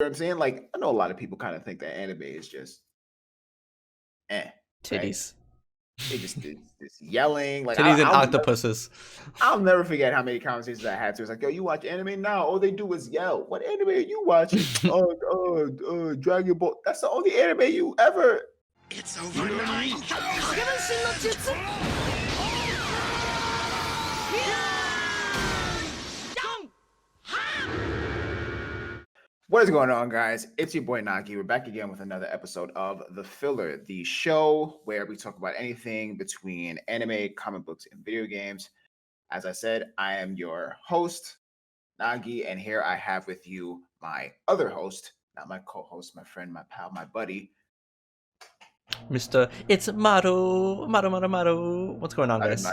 know what I'm saying? Like, I know a lot of people kind of think that anime is just right? Titties. They just did this yelling. Like, Titties and octopuses. I'll never forget how many conversations I had to. It's like, yo, you watch anime now? All they do is yell. What anime are you watching? Dragon Ball. That's the only anime you ever. It's over 9,000! What is going on, guys? It's your boy Nagi. We're back again with another episode of The Filler, the show where we talk about anything between anime, comic books, and video games. As I said, I am your host, Nagi, and here I have with you my other host, not my co-host, my friend, my pal, my buddy. It's Maru. What's going on, guys?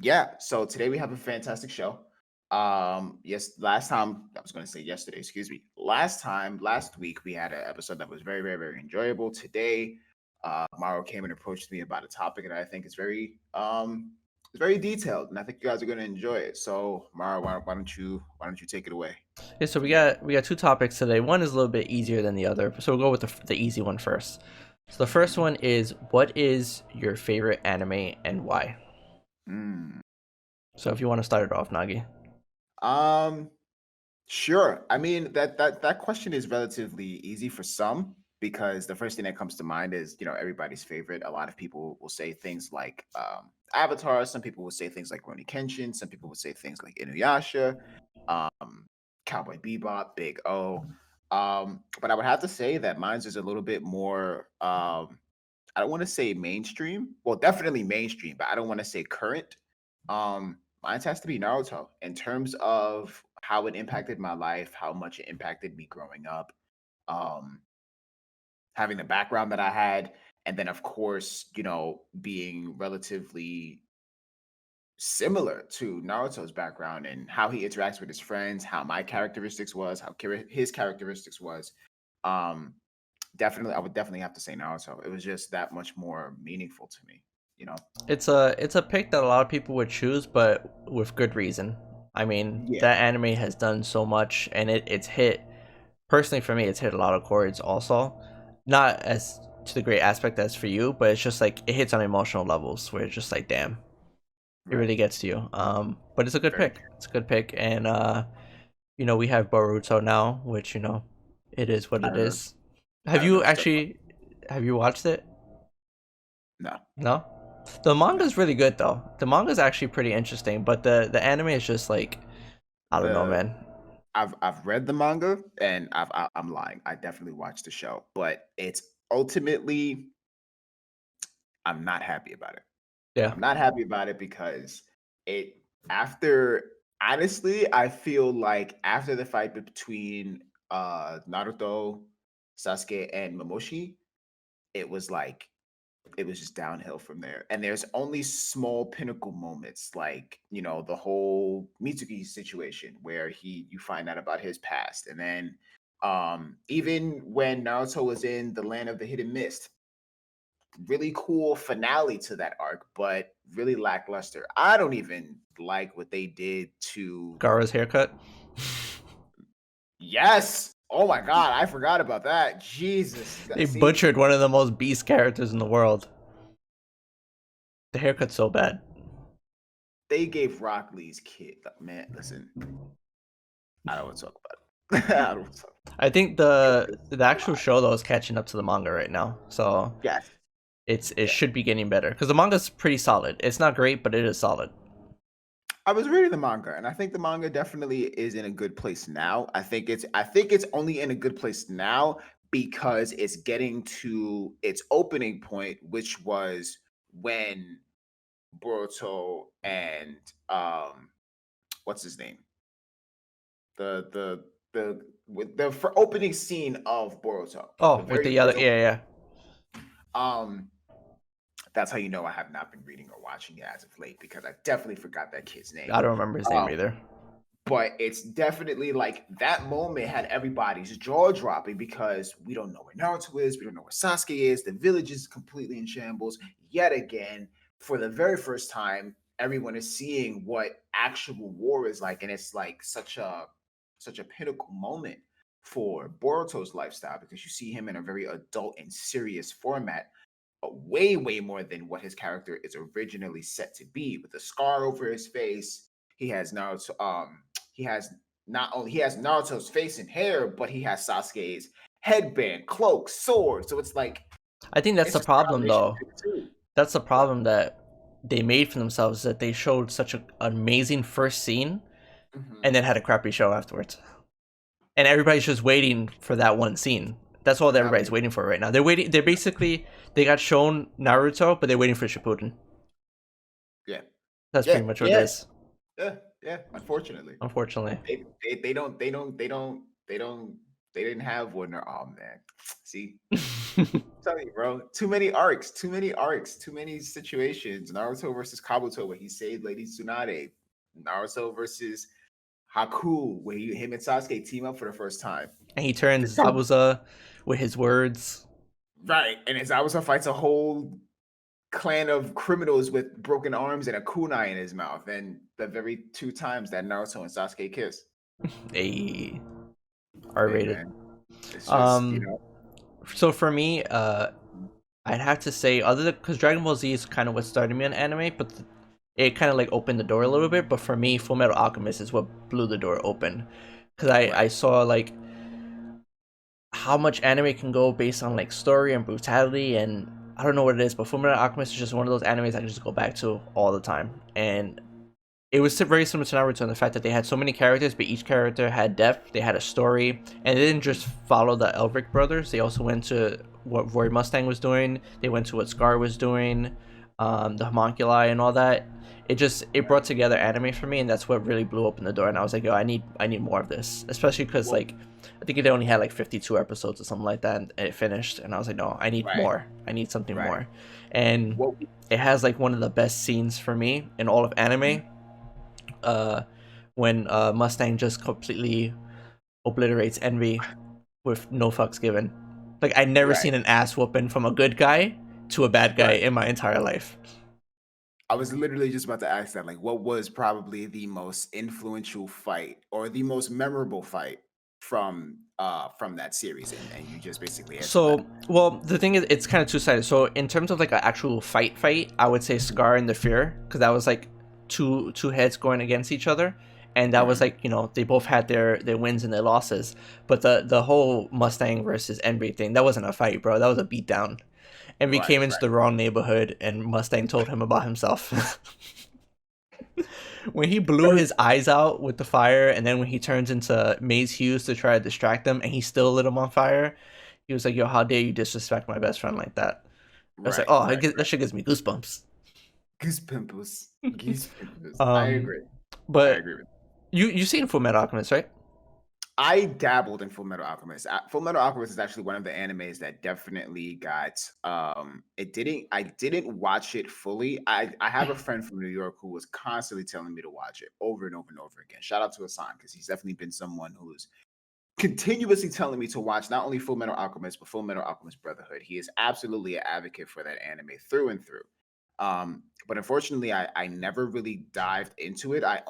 Yeah, so today we have a fantastic show. Last time, I was going to say yesterday, excuse me. Last week, we had an episode that was very, very, very enjoyable. Today, Maru came and approached me about a topic that I think is it's very detailed, and I think you guys are going to enjoy it. So, Maru, why don't you take it away? Yeah, so we got two topics today. One is a little bit easier than the other, so we'll go with the easy one first. So the first one is, what is your favorite anime and why? So if you want to start it off, Nagi. Sure. I mean, that question is relatively easy for some, because the first thing that comes to mind is, everybody's favorite. A lot of people will say things like Avatar. Some people will say things like Rurouni Kenshin. Some people will say things like Inuyasha, Cowboy Bebop, Big O. But I would have to say that mine's is a little bit more. I don't want to say mainstream. Well, definitely mainstream, but I don't want to say current. Mine has to be Naruto in terms of how it impacted my life, how much it impacted me growing up, um, having the background that I had, and then of course, being relatively similar to Naruto's background and how he interacts with his friends, how my characteristics was, how his characteristics was. Um, I would definitely have to say Naruto. It was just that much more meaningful to me. It's a pick that a lot of people would choose, but with good reason. I mean, Yeah. that anime has done so much, and it's hit. Personally, for me, it's hit a lot of chords. Also, not as to the great aspect as for you, but it's just like it hits on emotional levels where it's just like, damn, it really gets to you. But it's a good pick. It's a good pick, and we have Boruto now, which it is what it is. Have you watched it? No. No. The manga is really good though. The manga is actually pretty interesting, but the anime is just like, I don't know, man. I've read the manga, and I'm lying. I definitely watched the show, but it's ultimately I'm not happy about it. Yeah. I'm not happy about it because it after honestly, I feel like after the fight between Naruto, Sasuke, and Momoshi, it was like it was just downhill from there. And there's only small pinnacle moments, like the whole Mitsuki situation where you find out about his past, and then even when Naruto was in the land of the hidden mist, really cool finale to that arc, but really lackluster. I don't even like what they did to Gaara's haircut. Yes. Oh my god, I forgot about that. Jesus. They butchered one of the most beast characters in the world. The haircut's so bad. They gave Rock Lee's kid, man, listen. I don't want to talk about it. I don't want to talk. I think the actual show though is catching up to the manga right now. So Yes. it should be getting better because the manga's pretty solid. It's not great, but it is solid. I was reading the manga, and I think the manga definitely is in a good place now. I think it's only in a good place now because it's getting to its opening point, which was when Boruto and what's his name? The opening scene of Boruto. Oh, with the yellow, yeah. That's how you know I have not been reading or watching it as of late, because I definitely forgot that kid's name. I don't remember his name either. But it's definitely like that moment had everybody's jaw dropping because we don't know where Naruto is, we don't know where Sasuke is, the village is completely in shambles. Yet again, for the very first time, everyone is seeing what actual war is like, and it's like such a such a pinnacle moment for Boruto's lifestyle, because you see him in a very adult and serious format, way more than what his character is originally set to be, with a scar over his face. He has Naruto. He has not only he has Naruto's face and hair, but he has Sasuke's headband, cloak, sword. So it's like I think that's it's the a problem, combination though. of the two. That's the problem that they made for themselves, that they showed such an amazing first scene Mhm. and then had a crappy show afterwards. And everybody's just waiting for that one scene. That's all that everybody's waiting for right now. They're waiting. They're basically, they got shown Naruto, but they're waiting for Shippuden. Yeah, That's yeah, pretty much what it yeah, is, yeah. Unfortunately, unfortunately. they didn't have Warner. Oh man, see, I'm telling you, bro. Too many arcs, too many situations. Naruto versus Kabuto, where he saved Lady Tsunade. Naruto versus Haku, where him and Sasuke team up for the first time. And he The turns two, Zabuza with his words. right, and as Zabuza fights a whole clan of criminals with broken arms and a kunai in his mouth, and the very two times that Naruto and Sasuke kiss. A Hey R-rated. man, it's just So for me, I'd have to say, other than, because Dragon Ball Z is kind of what started me on anime, but it kind of like opened the door a little bit. But for me, Full Metal Alchemist is what blew the door open, because I right, saw like how much anime can go based on like story and brutality, and I don't know what it is, but Full Metal Alchemist is just one of those animes I can just go back to all the time. And it was very similar to Naruto in the fact that they had so many characters, but each character had depth, they had a story, and they didn't just follow the Elric brothers. They also went to what Roy Mustang was doing. They went to what Scar was doing, the homunculi and all that. It brought together anime for me, and that's what really blew open the door. And I was like, yo, I need more of this, especially because well, like I think they only had like 52 episodes or something like that, and it finished. And I was like, no, I need right, more. I need something right. more. And What? it has like one of the best scenes for me in all of anime, when Mustang just completely obliterates Envy with no fucks given. Like I never Right, seen an ass whooping from a good guy to a bad guy right. in my entire life. I was literally just about to ask that. Like, what was probably the most influential fight or the most memorable fight from that series? And you just basically answered that. So, well, the thing is, it's kind of two-sided. So, in terms of like an actual fight, I would say Scar and the Fear, because that was like two heads going against each other, and that was Mhm. like, they both had their wins and their losses. But the whole Mustang versus Envy thing, that wasn't a fight, bro. That was a beatdown. Envy Right, came into right, the wrong neighborhood, and Mustang told him about himself. When he blew his eyes out with the fire, and then when he turns into Maze Hughes to try to distract them, and he still lit him on fire, he was like, "Yo, how dare you disrespect my best friend like that?" I was like, right, "Oh, right, that shit gives me goosebumps." Goose pimples, goose pimples. I um, agree. I but agree with. you seen Full Metal Alchemist, right? I dabbled in Full Metal Alchemist. Full Metal Alchemist is actually one of the animes that definitely got I didn't watch it fully. I have a friend from New York who was constantly telling me to watch it over and over and over again. Shout out to Hassan, because he's definitely been someone who's continuously telling me to watch not only Full Metal Alchemist, but Full Metal Alchemist Brotherhood. He is absolutely an advocate for that anime through and through. But unfortunately, I never really dived into it. I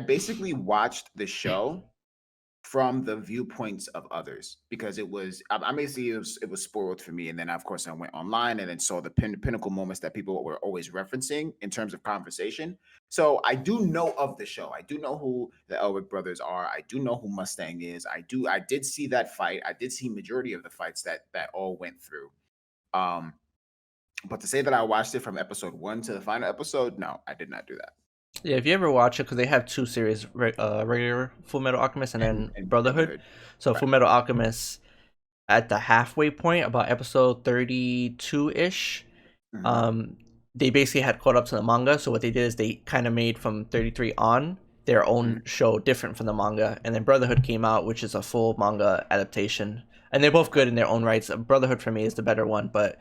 basically watched the show from the viewpoints of others, because I basically it was spoiled for me. And then of course I went online and then saw the pinnacle moments that people were always referencing in terms of conversation. So I do know of the show. I do know who the Elric brothers are. I do know who Mustang is. I did see that fight. I did see majority of the fights that all went through. Um, but to say that I watched it from episode 1 to the final episode, no, I did not do that. Yeah, if you ever watch it, because they have two series, regular Full Metal Alchemist and then And Brotherhood. Brotherhood, So right? Full Metal Alchemist at the halfway point, about episode 32 ish. Mhm. um they basically had caught up to the manga, so what they did is they kind of made from 33 on their own Mhm. show different from the manga, and then Brotherhood came out, which is a full manga adaptation, and they're both good in their own rights. Brotherhood for me is the better one, but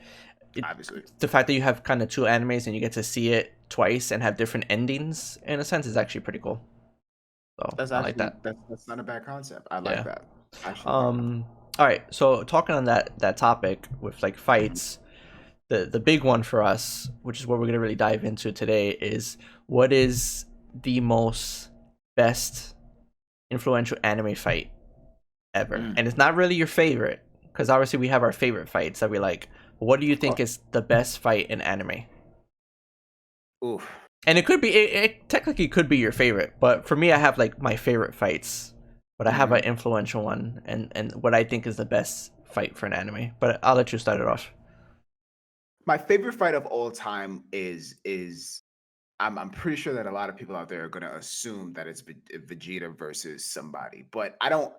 it, Obviously. the fact that you have kind of two animes and you get to see it twice and have different endings in a sense is actually pretty cool. So That's I like actually that. that's not a bad concept. I like Yeah. that. I actually like that. All right, so talking on that topic with like Mhm. fights, the big one for us, which is what we're gonna really dive into today, is what is the most best influential anime fight ever, Mm. and it's not really your favorite because obviously we have our favorite fights that we like. What do you Of think course. is the best fight in anime? Oof. And it could be, it technically could be your favorite, but for me, I have like my favorite fights, but I have an Mhm. influential one and what I think is the best fight for an anime. But I'll let you start it off. My favorite fight of all time is I'm pretty sure that a lot of people out there are gonna assume that it's Vegeta versus somebody, but I don't.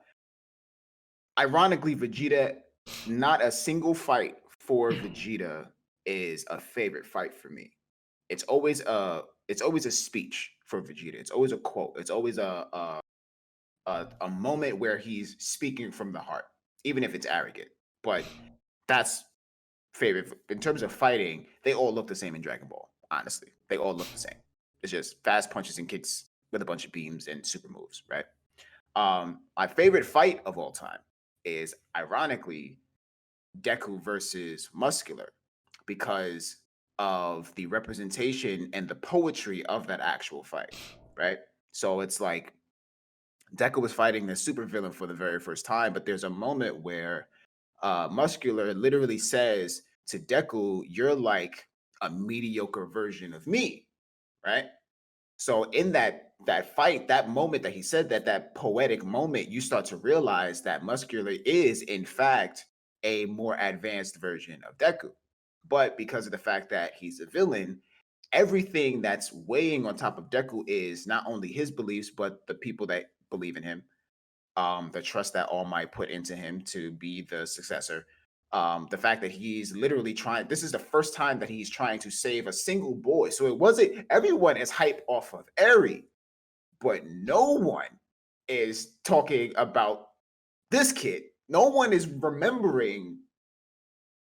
Ironically, Vegeta, not a single fight for Vegeta is a favorite fight for me. It's always a speech for Vegeta. It's always a quote. It's always a moment where he's speaking from the heart, even if it's arrogant. But that's favorite in terms of fighting. They all look the same in Dragon Ball. Honestly, they all look the same. It's just fast punches and kicks with a bunch of beams and super moves, right? My favorite fight of all time is ironically Deku versus Muscular because of the representation and the poetry of that actual fight, right? So it's like Deku was fighting the supervillain for the very first time, but there's a moment where Muscular literally says to Deku, "You're like a mediocre version of me," right? So in that fight, that moment that he said that, that poetic moment, you start to realize that Muscular is in fact a more advanced version of Deku. But because of the fact that he's a villain, everything that's weighing on top of Deku is not only his beliefs, but the people that believe in him, the trust that All Might put into him to be the successor. The fact that he's literally trying, this is the first time that he's trying to save a single boy. So it wasn't, everyone is hype off of Eri, but no one is talking about this kid. No one is remembering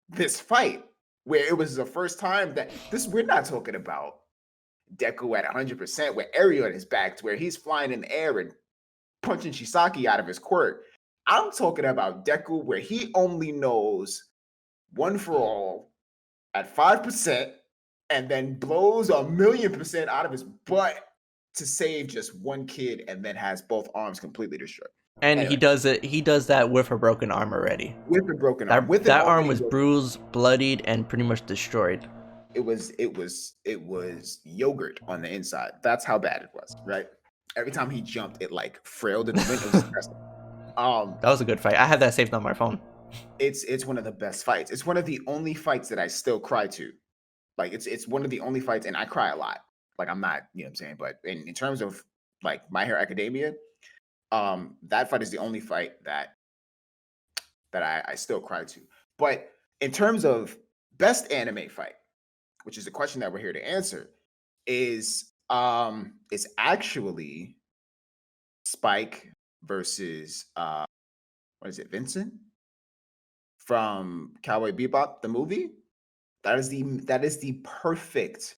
this fight where it was the first time that this, we're not talking about Deku at 100% where Eri on his back to where he's flying in the air and punching Shisaki out of his quirk. I'm talking about Deku where he only knows one for all at 5% and then blows 1,000,000% out of his butt to save just one kid and then has both arms completely destroyed. And he Anyway, does it. He does that with a broken arm already. with a broken arm, That with an that arm already was broken, bruised, bloodied, and pretty much destroyed. it was yogurt on the inside. That's how bad it was, right? Every time he jumped, it like frailed in the wind. It was That disgusting. Um, was a good fight. I had that saved on my phone. it's one of the best fights. It's one of the only fights that I still cry to. Like it's one of the only fights, and I cry a lot. Like I'm not, you know what I'm saying, but in terms of like My Hero Academia, that fight is the only fight that I still cry to. But in terms of best anime fight, which is the question that we're here to answer, is actually Spike versus what is it, Vincent from Cowboy Bebop, the movie? That is the perfect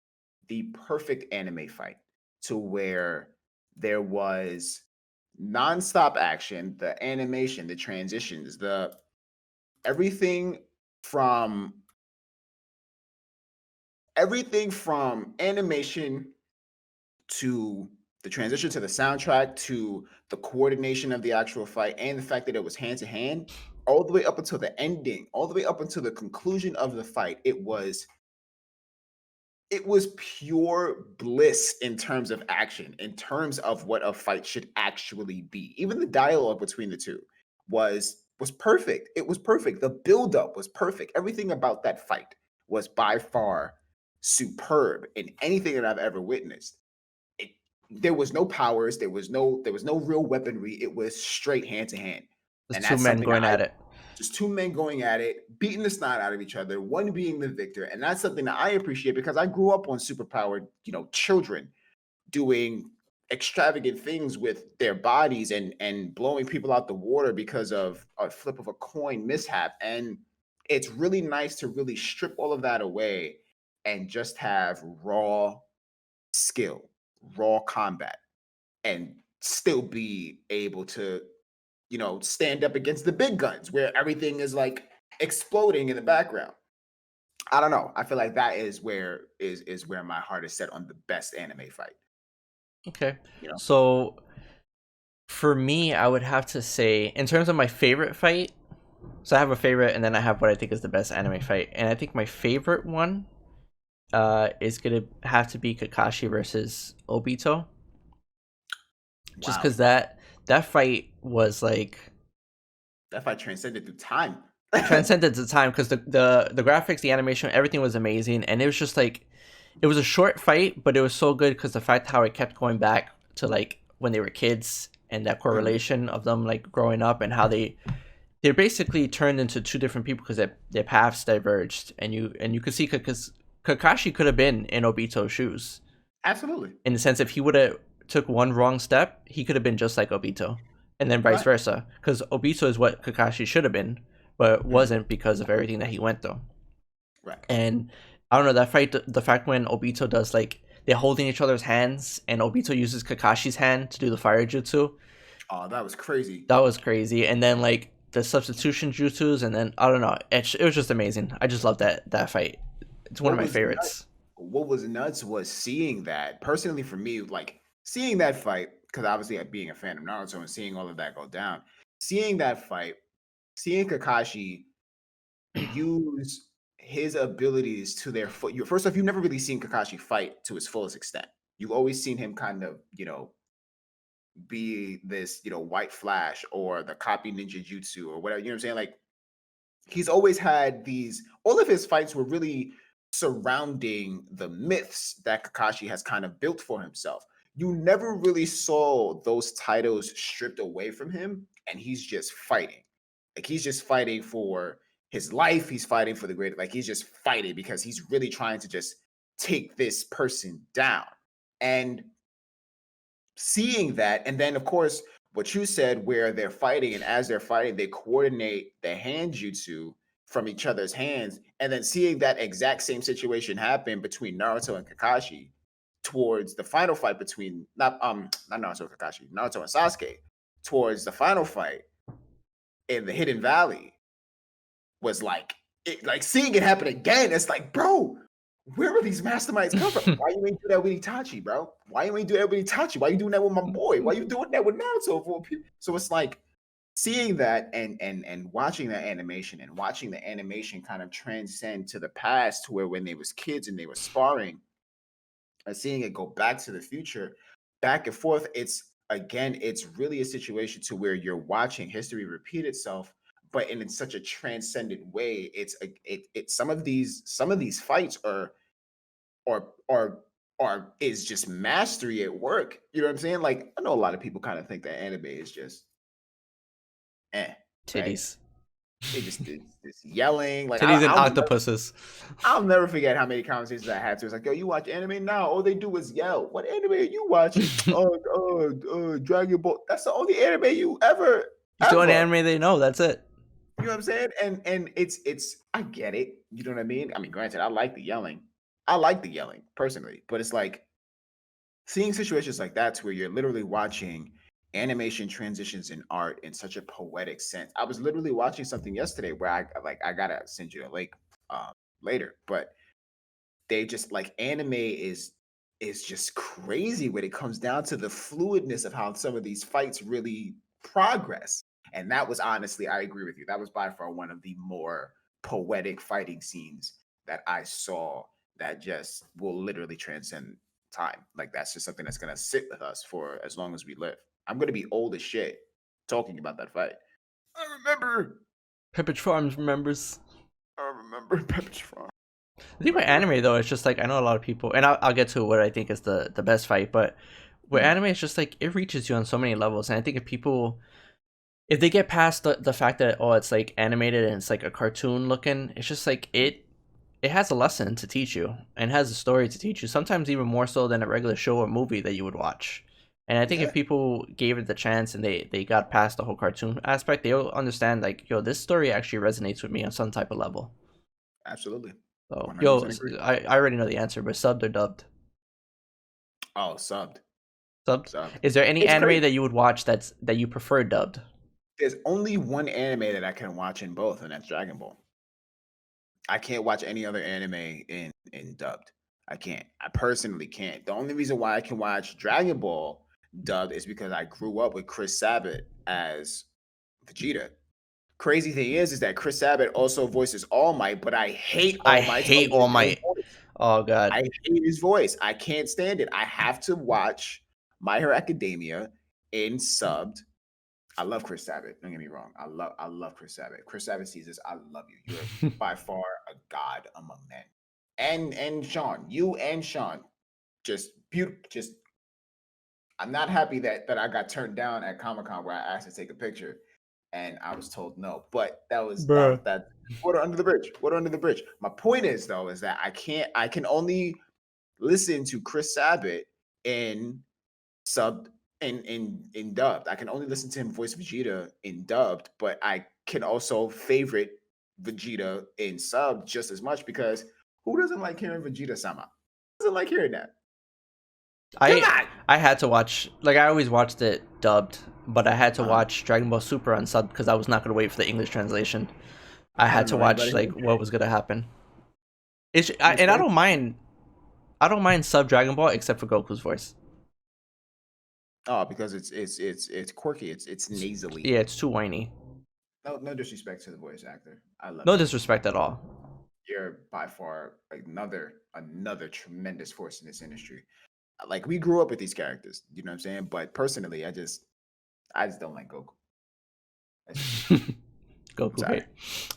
anime fight to where there was nonstop action, the animation, the transitions, the everything from everything from animation to the transition to the soundtrack to the coordination of the actual fight and the fact that it was hand to hand all the way up until the ending, all the way up until the conclusion of the fight. It was pure bliss in terms of action, in terms of what a fight should actually be. Even the dialogue between the two was perfect. It was perfect. The buildup was perfect. Everything about that fight was by far superb in anything that I've ever witnessed. It, there was no powers. There was no real weaponry. It was straight hand to hand, There's and two that's men something that going I at it. just two men going at it, beating the snot out of each other, one being the victor. And that's something that I appreciate because I grew up on superpowered, children doing extravagant things with their bodies and blowing people out the water because of a flip of a coin mishap. And it's really nice to really strip all of that away and just have raw skill, raw combat, and still be able to stand up against the big guns where everything is like exploding in the background. I don't know. I feel like that is where my heart is set on the best anime fight. Okay, You know, so For me, I would have to say, in terms of my favorite fight, so I have a favorite, and then I have what I think is the best anime fight, and I think my favorite one is gonna have to be Kakashi versus Obito, just Wow, because that fight was like that fight transcended through time. transcended the time, because the graphics, the animation, everything was amazing, and it was just like it was a short fight, but it was so good because the fact how it kept going back to like when they were kids and that Mhm. correlation of them like growing up and how they basically turned into two different people because their paths diverged, and you could see because Kakashi could have been in Obito's shoes Absolutely. in the sense if he would have took one wrong step, he could have been just like Obito, and then vice Right. versa because Obito is what Kakashi should have been, but Mhm. wasn't because of everything that he went through. Right. And I don't know that fight, the fact when Obito does like they're holding each other's hands and Obito uses Kakashi's hand to do the fire jutsu, Oh, that was crazy. that was crazy. And then like the substitution jutsus, and then I don't know, it was just amazing. I just love that fight. It's one of What my was nuts? favorites. What was nuts was seeing that personally for me, like seeing that fight because obviously being a fan of Naruto and seeing all of that go down, seeing that fight, seeing Kakashi use his abilities to their foot. First off, you've never really seen Kakashi fight to his fullest extent. You've always seen him kind of, be this, white flash or the copy ninja jutsu or whatever. You know what I'm saying? Like he's always had these, all of his fights were really surrounding the myths that Kakashi has kind of built for himself. You never really saw those titles stripped away from him, and he's just fighting. Like he's just fighting for his life. He's fighting for the great, like he's just fighting because he's really trying to just take this person down. And seeing that, and then of course what you said, where they're fighting, and as they're fighting, they coordinate the hand jutsu from each other's hands, and then seeing that exact same situation happen between Naruto and Kakashi towards the final fight between not Naruto and Kakashi, Naruto and Sasuke towards the final fight in the Hidden Valley was like like seeing it happen again. It's like, bro, where are these masterminds come from? Why you ain't do that with Itachi, bro? Why you ain't do that with Itachi? Why you doing that with my boy? Why you doing that with Naruto? So it's like seeing that and watching that animation and watching the animation kind of transcend to the past to where when they was kids and they were sparring and seeing it go back to the future, back and forth. It's really a situation to where you're watching history repeat itself, but in such a transcendent way. It's some of these fights are is just mastery at work. You know what I'm saying? Like I know a lot of people kind of think that anime is just right? Titties, They just did this yelling. Like titties and octopuses. I'll never forget how many conversations I had to. It's like, yo, you watch anime now? All they do is yell. What anime are you watching? Dragon Ball. That's the only anime you ever, It's the only ever. anime they know. That's it. You know what I'm saying? And it's I get it. You know what I mean? I mean, granted, I like the yelling. I like the yelling personally, but it's like seeing situations like that to where you're literally watching animation transitions in art in such a poetic sense. I was literally watching something yesterday where I gotta send you a link later, but they just like anime is just crazy when it comes down to the fluidness of how some of these fights really progress. And that was honestly, I agree with you. That was by far one of the more poetic fighting scenes that I saw that just will literally transcend time. Like that's just something that's gonna sit with us for as long as we live. I'm gonna be old as shit talking about that fight. I remember. Pepperidge Farms remembers. I remember Pepper's Farm. I think with Remember. anime though, it's just like I know a lot of people, and I'll get to what I think is the best fight, but with Mhm. anime, it's just like it reaches you on so many levels, and I think if they get past the fact that oh it's like animated and it's like a cartoon looking, it's just like it has a lesson to teach you and has a story to teach you, sometimes even more so than a regular show or movie that you would watch. And I think if Yeah, people gave it the chance and they got past the whole cartoon aspect, they'll understand like yo this story actually resonates with me on some type of level. absolutely. So yo 100% agree. I already know the answer, but subbed or dubbed? Oh, subbed. Subbed. Subbed. Is there any It's anime crazy. that you would watch that you prefer dubbed? There's only one anime that I can watch in both, and that's Dragon Ball. I can't watch any other anime in dubbed. I can't. I personally can't. The only reason why I can watch Dragon Ball dubbed is because I grew up with Chris Sabat as Vegeta. Crazy thing is that Chris Sabat also voices All Might, but I hate I All Might's hate All original Might. voice. Oh god. I hate his voice. I can't stand it. I have to watch My Hero Academia in subbed. I love Chris Sabat. Don't get me wrong. I love Chris Sabat. Chris Sabat sees this. I love you. You're by far a god among men. And Sean, you and Sean, just beautiful. Just I'm not happy that I got turned down at Comic Con where I asked to take a picture, and I was told no. But Bruh. that water under the bridge. Water under the bridge. My point is though is that I can only listen to Chris Sabat in subbed in dubbed. I can only listen to him voice Vegeta in dubbed, but I can also favorite Vegeta in subbed just as much because who doesn't like hearing Vegeta sama? Who doesn't like hearing that? Come on. I had to watch, like, I always watched it dubbed, but I had to watch Dragon Ball Super unsubbed because I was not going to wait for the English translation. I had to watch like what was going to happen. I don't mind sub Dragon Ball except for Goku's voice. Oh, because it's quirky. It's nasally. Yeah, it's too whiny. No disrespect to the voice actor. I love No you. disrespect at all. You're by far another tremendous force in this industry. Like we grew up with these characters, you know what I'm saying? But personally, I just don't like Goku. Goku hate.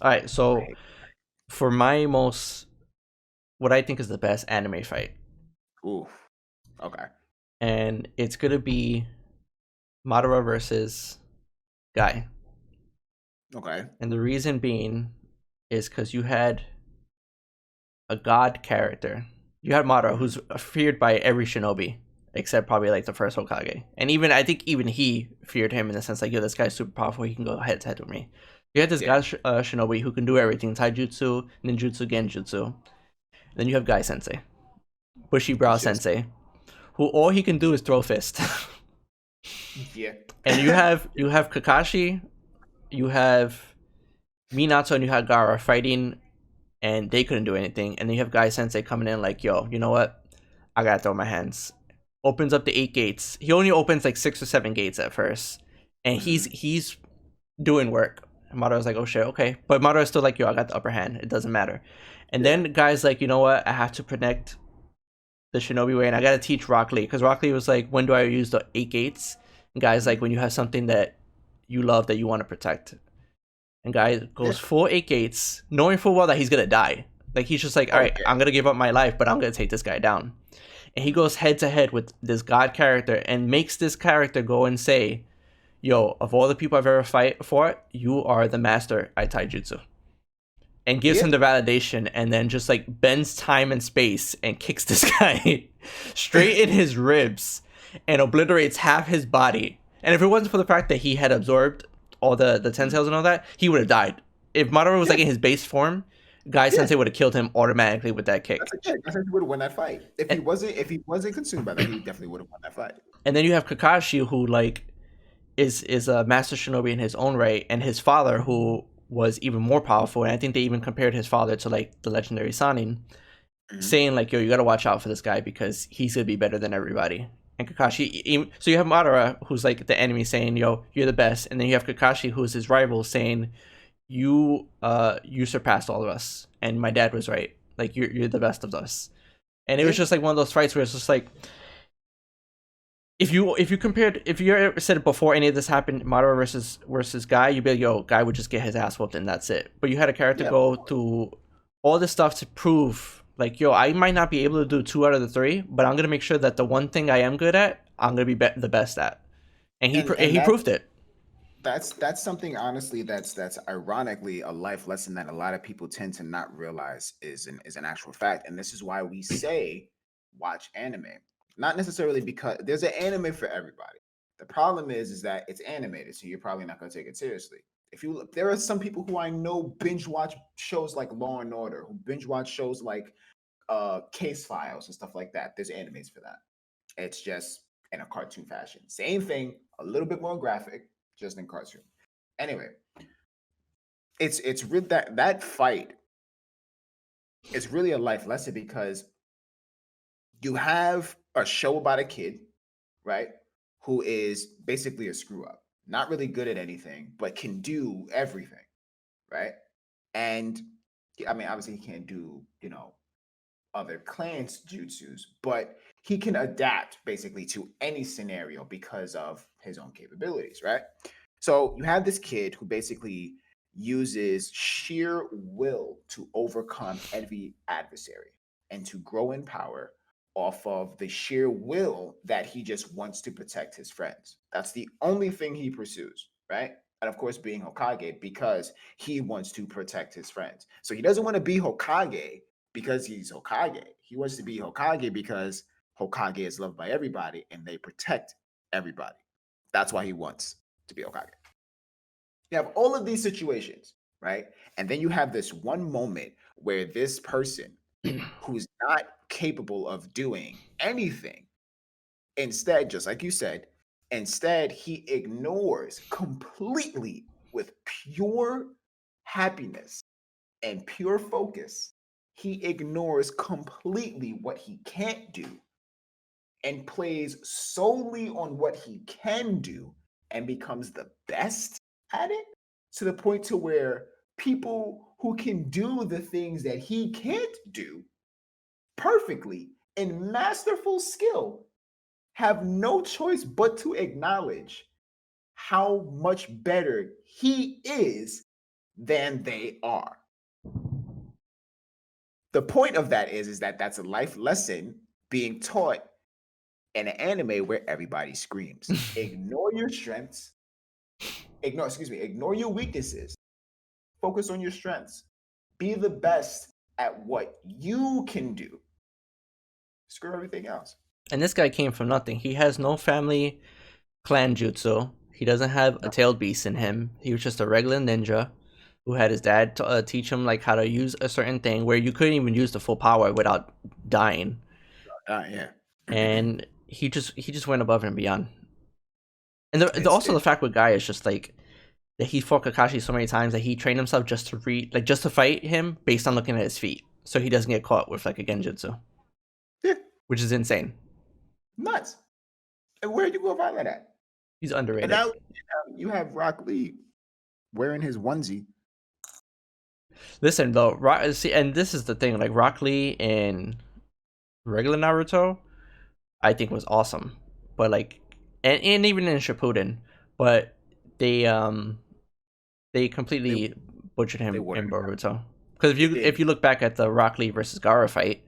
All right, so for my what I think is the best anime fight. Ooh. Okay. And it's gonna be Madara versus Guy. Okay. And the reason being is because you had a god character. You had Madara, who's feared by every shinobi, except probably like the first Hokage. And I think even he feared him in the sense like, yo, this guy's super powerful. He can go head to head with me. You had this god shinobi who can do everything: taijutsu, ninjutsu, genjutsu. Then you have Guy Sensei, Bushy Brow Sensei, who all he can do is throw fist. Yeah. And you have Kakashi, you have Minato, and you have Gaara fighting, and they couldn't do anything. And then you have Guy Sensei coming in like, yo, you know what? I gotta throw my hands. Opens up the 8 gates. He only opens like 6 or 7 gates at first, and he's doing work. And Madara's like, oh shit, okay. But Madara's still like, yo, I got the upper hand. It doesn't matter. And then Guy's like, you know what? I have to protect the Shinobi way, and I gotta teach Rock Lee, because Rock Lee was like, when do I use the 8 gates? And Guy's like, when you have something that you love that you want to protect. And Guy goes full 8 gates, knowing full well that he's gonna die. Like he's just like, all right, I'm gonna give up my life, but I'm gonna take this guy down. And he goes head to head with this god character and makes this character go and say, yo, of all the people I've ever fought, you are the master at taijutsu. And gives him the validation, and then just like bends time and space and kicks this guy straight in his ribs and obliterates half his body. And if it wasn't for the fact that he had absorbed all the Ten Tails and all that, he would have died. If Madara was like in his base form, Guy Sensei would have killed him automatically with that kick. Guy Sensei would have won that fight. If he wasn't consumed by that, he definitely would have won that fight. And then you have Kakashi, who like is a master shinobi in his own right, and his father, who was even more powerful. And I think they even compared his father to like the legendary Sanin, saying like, yo, you gotta watch out for this guy because he's gonna be better than everybody. And Kakashi, so you have Madara, who's like the enemy, saying, yo, you're the best. And then you have Kakashi, who's his rival, saying, you surpassed all of us, and my dad was right. Like you're the best of us. And it was just like one of those fights where it's just like, if you ever said it before any of this happened, Madara versus Guy, you'd be like, yo, Guy would just get his ass whooped and that's it. But you had a character go through all this stuff to prove like, yo, I might not be able to do 2 out of the 3, but I'm gonna make sure that the one thing I am good at, I'm gonna be the best at. And he proved it. That's something, honestly, that's ironically a life lesson that a lot of people tend to not realize is an actual fact. And this is why we say watch anime. Not necessarily because there's an anime for everybody. The problem is that it's animated, so you're probably not going to take it seriously. There are some people who I know binge watch shows like Law and Order, who binge watch shows like Case Files and stuff like that. There's animes for that. It's just in a cartoon fashion. Same thing, a little bit more graphic, just in cartoon. Anyway, it's really that fight is really a life lesson because you have a show about a kid, right, who is basically a screw up, not really good at anything, but can do everything, right? And I mean, obviously, he can't do, other clans' jutsus, but he can adapt basically to any scenario because of his own capabilities, right? So you have this kid who basically uses sheer will to overcome every adversary and to grow in power off of the sheer will that he just wants to protect his friends. That's the only thing he pursues, right? And of course, being Hokage because he wants to protect his friends. So he doesn't want to be Hokage because he's Hokage. He wants to be Hokage because Hokage is loved by everybody and they protect everybody. That's why he wants to be Hokage. You have all of these situations, right? And then you have this one moment where this person who's not capable of doing anything, instead, just like you said, instead, he ignores completely with pure happiness and pure focus. He ignores completely what he can't do and plays solely on what he can do and becomes the best at it to the point to where people who can do the things that he can't do perfectly in masterful skill have no choice but to acknowledge how much better he is than they are. The point of that is that that's a life lesson being taught in an anime where everybody screams. Ignore your strengths. Ignore your weaknesses. Focus on your strengths. Be the best at what you can do. Screw everything else. And this guy came from nothing. He has no family clan jutsu. He doesn't have a tailed beast in him. He was just a regular ninja who had his dad teach him like how to use a certain thing where you couldn't even use the full power without dying. Yeah. And he just went above and beyond. And also It's- the fact with Guy is just like that he fought Kakashi so many times that he trained himself just to fight him based on looking at his feet, so he doesn't get caught with like a genjutsu, Yeah, which is insane. nuts. And where you go find that at? He's And underrated. now you have Rock Lee wearing his onesie. Listen though, see, and this is the thing, like Rock Lee in regular Naruto, I think was awesome, but like, and even in Shippuden, but they completely butchered him watered in him Boruto. Because if you look back at the Rock Lee versus Gaara fight,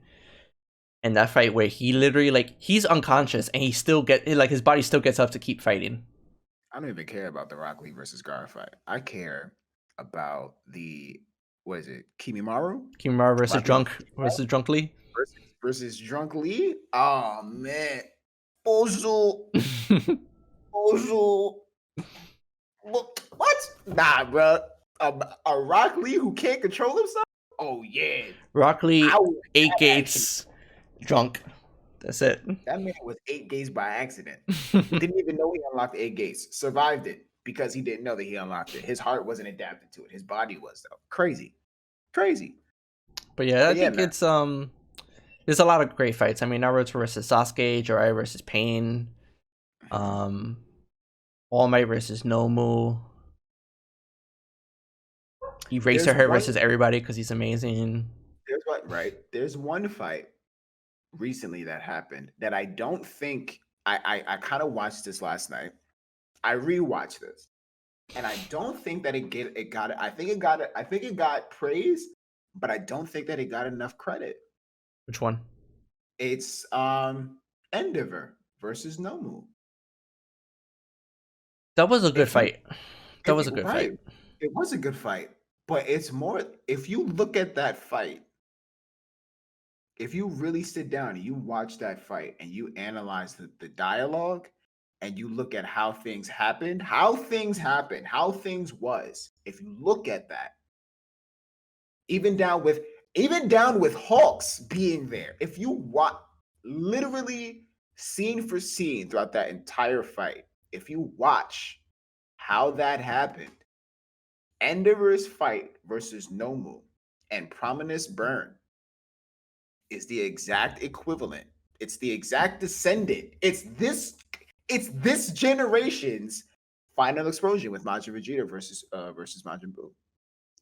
and that fight where he literally like he's unconscious and he still his body still gets up to keep fighting. I don't even care about the Rock Lee versus Gaara fight. I care about the what is it? Kimimaro Versus Drunk Lee. versus Drunk Lee. Oh man, Ozu, Ozu. What? Nah, bro. A Rock Lee who can't control himself? Oh yeah. Rock Lee, I would- 8 gates, drunk. That's it. That man was 8 gates by accident. Didn't even know he unlocked 8 gates. Survived it because he didn't know that he unlocked it. His heart wasn't adapted to it. His body was though. Crazy. But yeah, I think man. it's there's a lot of great fights. I mean, Naruto versus Sasuke, Jiraiya versus Pain, All Might versus Nomu, Eraserhead versus everybody because he's amazing. There's one fight recently that happened that I don't think I kind of watched this last night. I rewatched this, and I don't think that it got it. I think it got praise, but I don't think that it got enough credit. Which one? It's Endeavor versus Nomu. That was a good fight. That was a good fight. It was a good fight, but it's more if you look at that fight, if you really sit down and you watch that fight and you analyze the dialogue and you look at how things happened, how things was, if you look at that, even down with Hawks being there, if you watch literally scene for scene throughout that entire fight, if you watch how that happened, Endeavor's fight versus Nomu and Prominence Burn is the exact equivalent. It's the exact descendant. It's this It's this generation's final explosion with Majin Vegeta versus Majin Buu.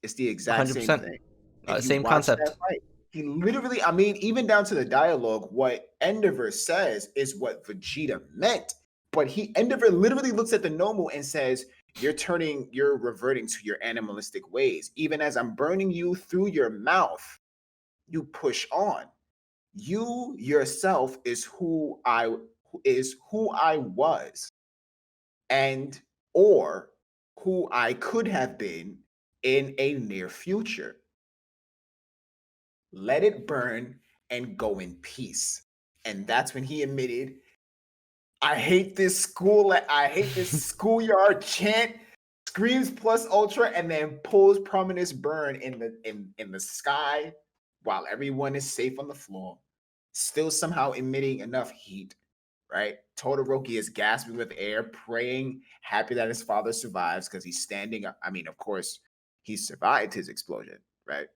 It's the exact same 100%. thing. If you Same watch that concept. fight, he literally, I mean, even down to the dialogue, what Endeavor says is what Vegeta meant. But Endeavor literally looks at the Nomu and says, you're reverting to your animalistic ways. Even as I'm burning you through your mouth, you push on. You yourself is who I was, and or who I could have been in a near future. Let it burn and go in peace. And that's when he admitted, I hate this school. I hate this schoolyard chant. Screams plus ultra, and then pulls Prominus burn in the sky while everyone is safe on the floor, still somehow emitting enough heat. Right? Todoroki is gasping with air, praying, happy that his father survives because he's standing up. I mean, of course, he survived his explosion, right?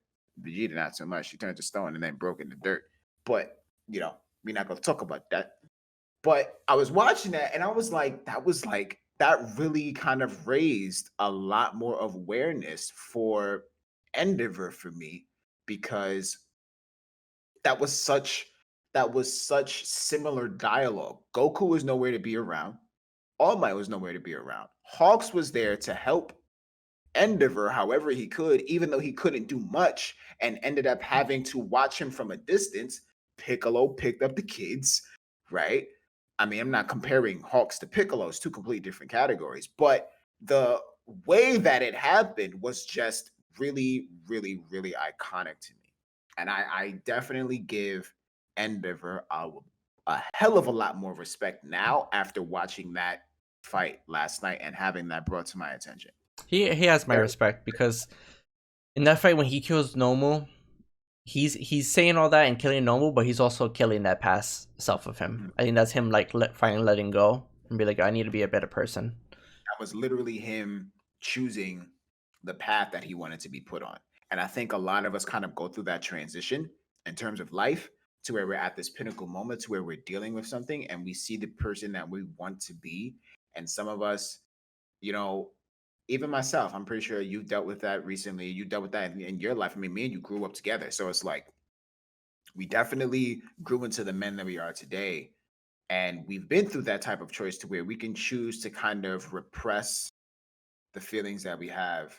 Vegeta not so much. He turned to stone and then broke into dirt. But we're not gonna talk about that. But I was watching that and I was like, that really kind of raised a lot more of awareness for Endeavor for me, because that was such similar dialogue. Goku was nowhere to be around. All Might was nowhere to be around. Hawks was there to help Endeavor however he could, even though he couldn't do much and ended up having to watch him from a distance. Piccolo picked up the kids, right? I mean, I'm not comparing Hawks to Piccolo's, two completely different categories, but the way that it happened was just really, really, really iconic to me. And I definitely give Endeavor a hell of a lot more respect now after watching that fight last night and having that brought to my attention. He has my Very, respect because in that fight when he kills Nomu, he's saying all that and killing Nomu, but he's also killing that past self of him. I think that's him like finally letting go and be like, I need to be a better person. that was literally him choosing the path that he wanted to be put on. And I think a lot of us kind of go through that transition in terms of life, to where we're at this pinnacle moment, to where we're dealing with something and we see the person that we want to be. And some of us, you know, even myself, I'm pretty sure you've dealt with that recently. You dealt with that in your life. I mean, me and you grew up together. So it's like we definitely grew into the men that we are today. And we've been through that type of choice to where we can choose to kind of repress the feelings that we have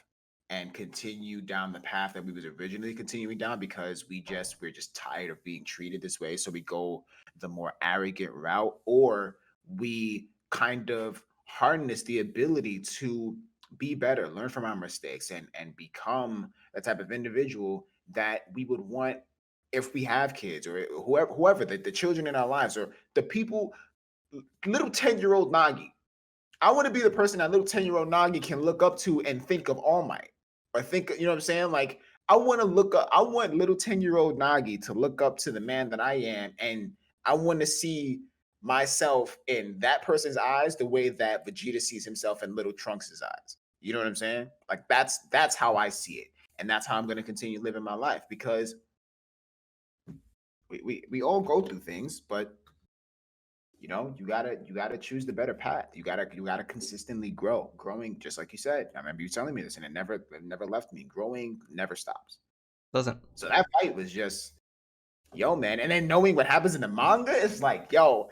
and continue down the path that we was originally continuing down, because we're just tired of being treated this way, so we go the more arrogant route, or we kind of harness the ability to be better, learn from our mistakes, and become the type of individual that we would want if we have kids, or whoever the children in our lives, or the people. Little 10-year-old Nagi, I want to be the person that little 10-year-old Nagi can look up to and think of All Might. Or think, you know what I'm saying? Like, I want little 10-year-old Nagi to look up to the man that I am. And I want to see myself in that person's eyes the way that Vegeta sees himself in little Trunks' eyes. You know what I'm saying? Like, that's how I see it. And that's how I'm going to continue living my life, because we all go through things, but you gotta choose the better path. You gotta consistently grow. Growing, just like you said, I remember you telling me this, and it never left me. Growing never stops. Doesn't. So that fight was just, yo, man. And then knowing what happens in the manga, it's like, yo,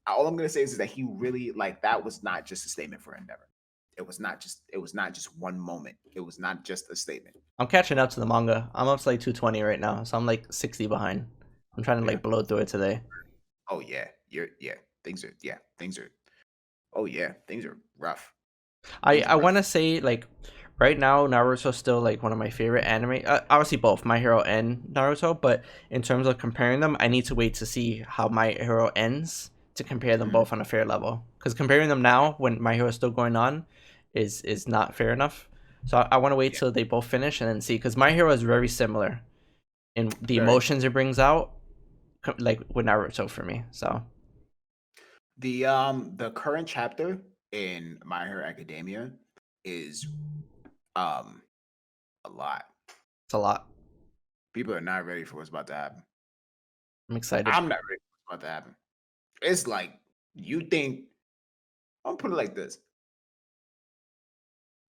all I'm gonna say is that he really, like, that was not just a statement for Endeavor. It was not just one moment. It was not just a statement. I'm catching up to the manga. I'm up to like 220 right now, so I'm like 60 behind. I'm trying to Yeah. like blow through it today. Oh yeah. Things are oh yeah, things are rough. Things are I rough. want to say like right now Naruto's still like one of my favorite anime. Obviously both My Hero and Naruto, but in terms of comparing them, I need to wait to see how My Hero ends to compare them Mhm. both on a fair level. Because comparing them now when My Hero is still going on is not fair enough. So I want to wait Yeah. till they both finish and then see. Because My Hero is very similar in the Very. emotions it brings out, like with Naruto for me. So The current chapter in My Hero Academia is um a lot. it's a lot. People are not ready for what's about to happen. I'm excited. I'm not ready for what's about to happen. It's like You think I'm put it like this.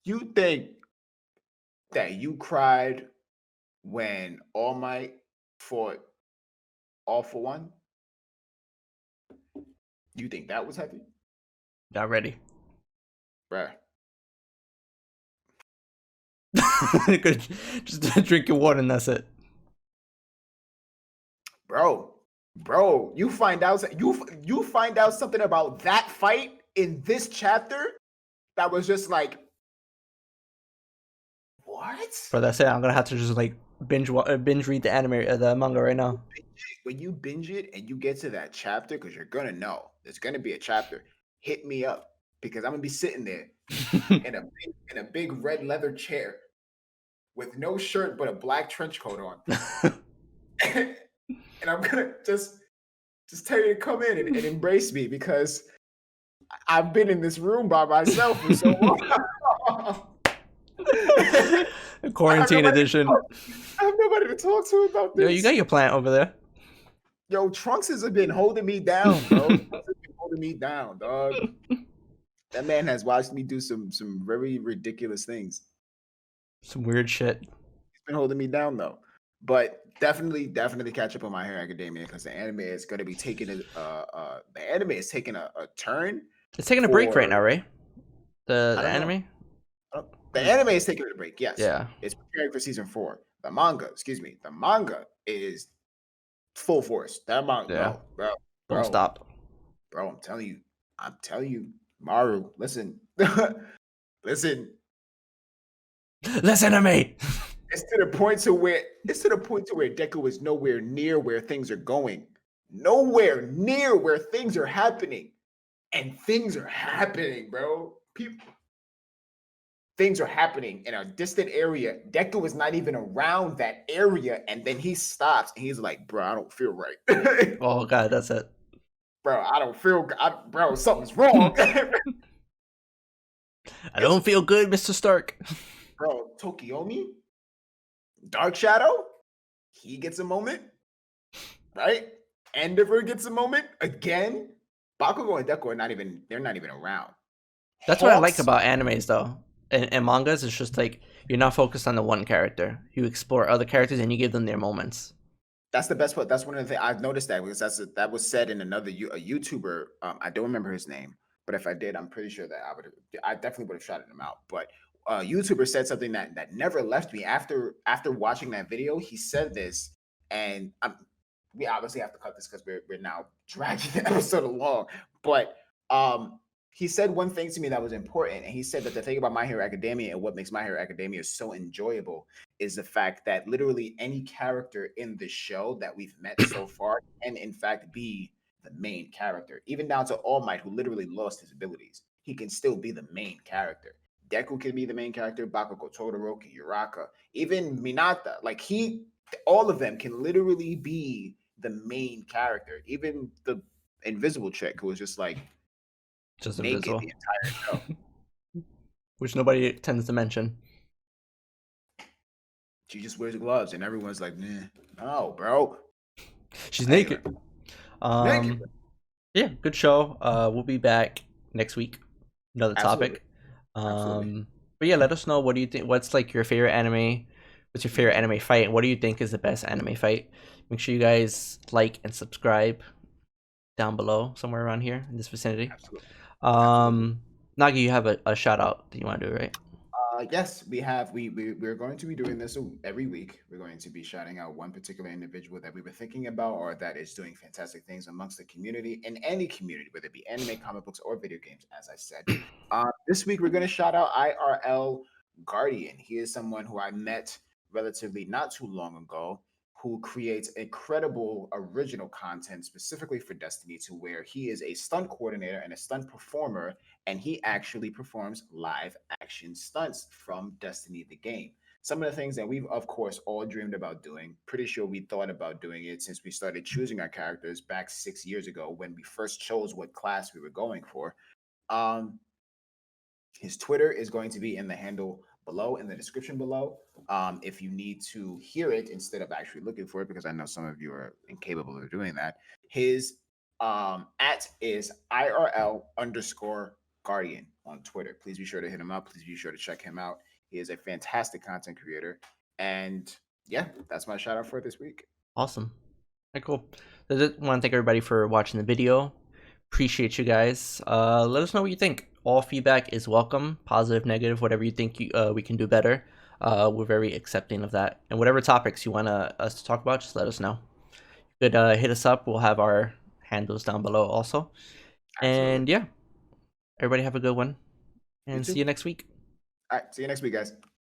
You think that you cried when All Might fought All for One? You think that was heavy? Not ready. Bruh. Good. Just drink your water and that's it. Bro, you find out you find out something about that fight in this chapter that was just like, what? Bro, that's it. I'm gonna have to just like binge read the anime, the manga right now. When you binge it and you get to that chapter, because you're gonna know there's gonna be a chapter, hit me up because I'm gonna be sitting there in a big red leather chair with no shirt but a black trench coat on. And I'm gonna just tell you to come in and embrace me because I've been in this room by myself for so long. Quarantine edition. I have nobody to talk to about this. Yo, you got your plant over there. Yo, Trunks has been holding me down, bro. Trunks has been holding me down, dog. That man has watched me do some very ridiculous things. Some weird shit. He's been holding me down though. But definitely catch up on My Hero Academia because the anime is going to be taking a turn. It's taking a break right now, right? The anime? The anime is taking a break, yes. Yeah. It's preparing for season 4. The manga is full force. That manga, Yeah. bro. Don't stop. Bro, I'm telling you, Maru, listen. Listen. Listen to me. It's to the point to where Deku is nowhere near where things are going. Nowhere near where things are happening. And things are happening, bro. Things are happening in a distant area. Deku is not even around that area, and then he stops and he's like, "Bro, I don't feel right." Oh god, that's it. Bro, I don't feel. Bro, something's wrong. I don't feel good, Mr. Stark. Bro, Tokiomi, Dark Shadow, he gets a moment, right? Endeavor gets a moment again. Bakugo and Deku are not even around. That's what I like about animes though. And mangas, it's just like you're not focused on the one character. You explore other characters and you give them their moments. That's the best part. That's one of the things I've noticed that because that was said in another a YouTuber. I don't remember his name, but if I did, I'm pretty sure that I definitely would have shouted him out. But YouTuber said something that never left me after watching that video. He said this, and we obviously have to cut this because we're now dragging the episode along. But he said one thing to me that was important, and he said that the thing about My Hero Academia and what makes My Hero Academia so enjoyable is the fact that literally any character in the show that we've met so far can in fact be the main character, even down to All Might, who literally lost his abilities. He can still be the main character. Deku can be the main character, Bakugo, Todoroki, Uraka, even Minata. Like all of them can literally be the main character. Even the invisible chick who was just like Just naked invisible. the entire show. Which nobody tends to mention. She just wears gloves, and everyone's like, "Nah, no, bro, she's naked." Naked. Yeah, good show. We'll be back next week. Another topic. Absolutely. But yeah, let us know, what do you think? What's like your favorite anime? What's your favorite anime fight? What do you think is the best anime fight? Make sure you guys like and subscribe down below, somewhere around here in this vicinity. Absolutely. Nagi, you have a shout out that you want to do, right? Yes, we're going to be doing this every week. We're going to be shouting out one particular individual that we were thinking about or that is doing fantastic things amongst the community, in any community, whether it be anime, comic books, or video games, as I said. This week we're going to shout out IRL Guardian. He is someone who I met relatively not too long ago, who creates incredible original content specifically for Destiny, to where he is a stunt coordinator and a stunt performer, and he actually performs live action stunts from Destiny the game. Some of the things that we've, of course, all dreamed about doing. Pretty sure we thought about doing it since we started choosing our characters back 6 years ago when we first chose what class we were going for. His Twitter is going to be in the handle below, in the description below. If you need to hear it instead of actually looking for it, because I know some of you are incapable of doing that. His At is IRL underscore Guardian on Twitter. Please be sure to hit him up. Please be sure to check him out. He is a fantastic content creator. And yeah, that's my shout out for this week. Awesome. Okay, cool. So I just want to thank everybody for watching the video. Appreciate you guys. Let us know what you think. All feedback is welcome, positive, negative, whatever you think we can do better. We're very accepting of that. And whatever topics you want us to talk about, just let us know. You could hit us up. We'll have our handles down below also. Absolutely. And yeah, everybody have a good one. And too. see you next week. All right. See you next week, guys.